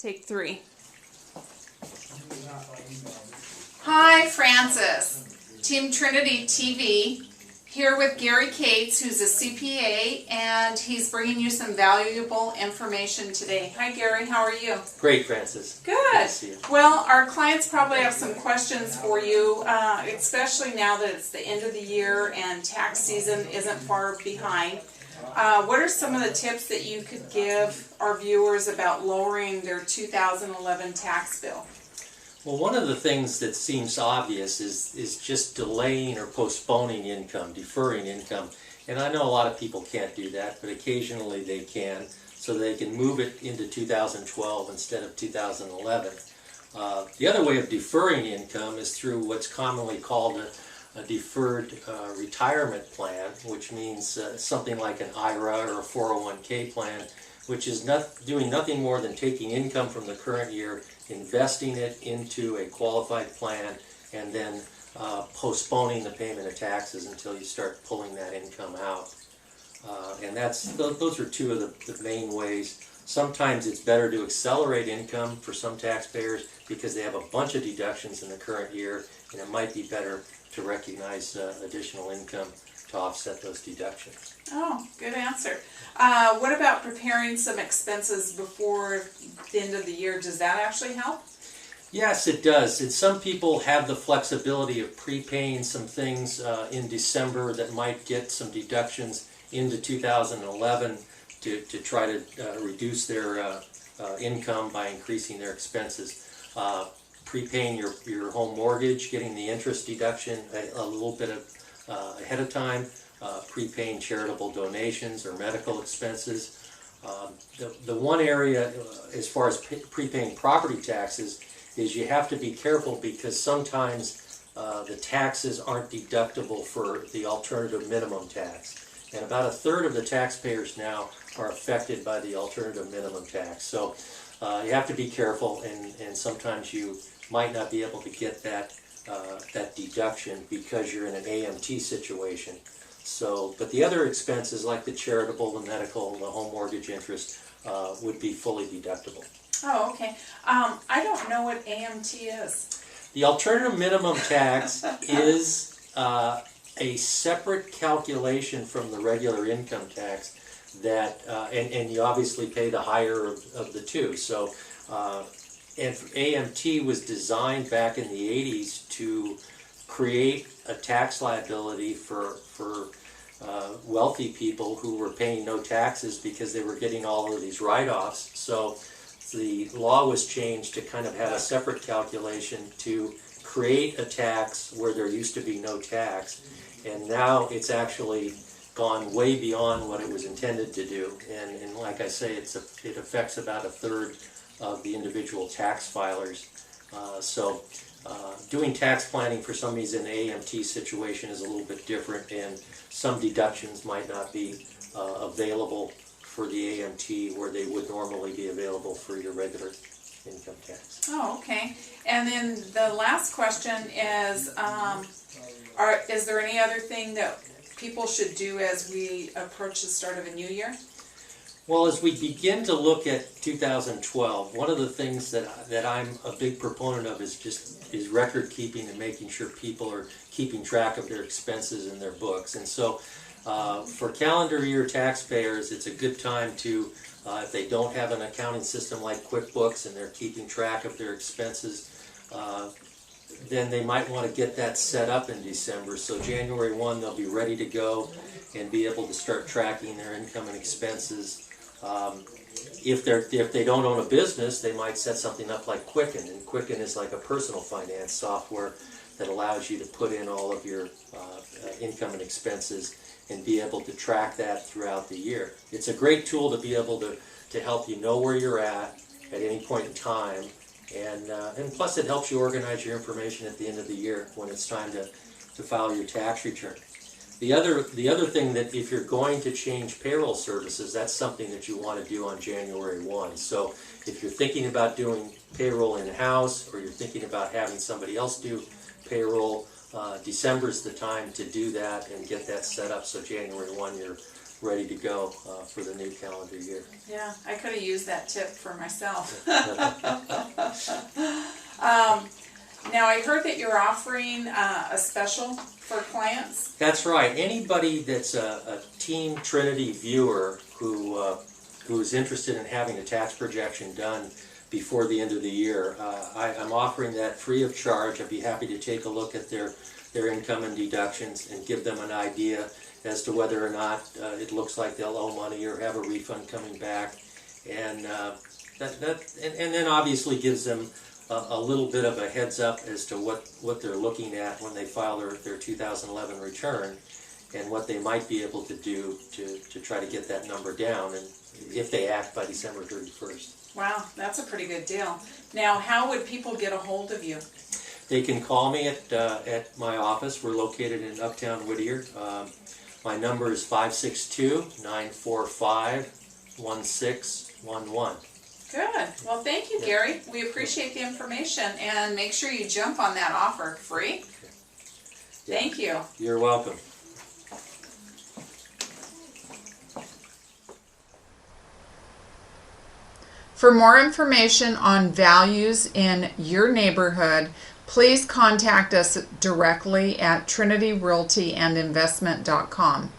Take 3. Hi, Francis. Team Trinity TV here with Gary Cates, who's a CPA, and he's bringing you some valuable information today. Hi, Gary. How are you? Great, Francis. Good. To see you. Well, our clients probably have some questions for you, especially now that it's the end of the year and tax season isn't far behind. What are some of the tips that you could give our viewers about lowering their 2011 tax bill? Well, one of the things that seems obvious is just delaying or postponing income, deferring income. And I know a lot of people can't do that, but occasionally they can, so they can move it into 2012 instead of 2011. The other way of deferring income is through what's commonly called a deferred retirement plan, which means something like an IRA or a 401k plan, which is doing nothing more than taking income from the current year, investing it into a qualified plan, and then postponing the payment of taxes until you start pulling that income out. And those are two of the main ways. Sometimes it's better to accelerate income for some taxpayers because they have a bunch of deductions in the current year, and it might be better to recognize additional income to offset those deductions. Oh, good answer. What about preparing some expenses before the end of the year? Does that actually help? Yes, it does. And some people have the flexibility of prepaying some things in December that might get some deductions into 2011 to try to reduce their income by increasing their expenses. Prepaying your home mortgage, getting the interest deduction a little bit ahead of time, prepaying charitable donations or medical expenses. The one area as far as prepaying property taxes is you have to be careful because sometimes the taxes aren't deductible for the alternative minimum tax. And about 1/3 of the taxpayers now are affected by the alternative minimum tax. So you have to be careful, and sometimes you might not be able to get that deduction because you're in an AMT situation. So, but the other expenses like the charitable, the medical, the home mortgage interest would be fully deductible. Oh, okay. I don't know what AMT is. The alternative minimum tax is a separate calculation from the regular income tax that, and you obviously pay the higher of the two. So, and AMT was designed back in the 80s to create a tax liability for wealthy people who were paying no taxes because they were getting all of these write-offs. So the law was changed to kind of have a separate calculation to create a tax where there used to be no tax, and now it's actually gone way beyond what it was intended to do. And like I say, it affects about 1/3 of the individual tax filers. So doing tax planning for somebody's in an AMT situation is a little bit different, and some deductions might not be available for the AMT where they would normally be available for your regular income tax. Oh, okay. And then the last question is, is there any other thing that people should do as we approach the start of a new year? Well, as we begin to look at 2012, one of the things that I'm a big proponent of is record keeping and making sure people are keeping track of their expenses in their books. And so for calendar year taxpayers, it's a good time to, if they don't have an accounting system like QuickBooks and they're keeping track of their expenses, then they might want to get that set up in December. So January 1, they'll be ready to go and be able to start tracking their income and expenses. If they don't own a business, they might set something up like Quicken, and Quicken is like a personal finance software that allows you to put in all of your income and expenses and be able to track that throughout the year. It's a great tool to be able to help you know where you're at any point in time, and plus it helps you organize your information at the end of the year when it's time to file your tax return. The other thing that if you're going to change payroll services, that's something that you want to do on January 1. So if you're thinking about doing payroll in-house, or you're thinking about having somebody else do payroll, December's the time to do that and get that set up so January 1 you're ready to go for the new calendar year. Yeah, I could have used that tip for myself. Now I heard that you're offering a special for clients. That's right. Anybody that's a Team Trinity viewer who's interested in having a tax projection done before the end of the year, I'm offering that free of charge. I'd be happy to take a look at their income and deductions and give them an idea as to whether or not it looks like they'll owe money or have a refund coming back, and then obviously gives them a little bit of a heads up as to what they're looking at when they file their 2011 return, and what they might be able to do to try to get that number down, and if they act by December 31st. Wow, that's a pretty good deal. Now, how would people get a hold of you? They can call me at my office. We're located in Uptown Whittier. My number is 562-945-1611. Good. Well, thank you, Gary. We appreciate the information, and make sure you jump on that offer. Free? Thank you. You're welcome. For more information on values in your neighborhood, please contact us directly at trinityrealtyandinvestment.com.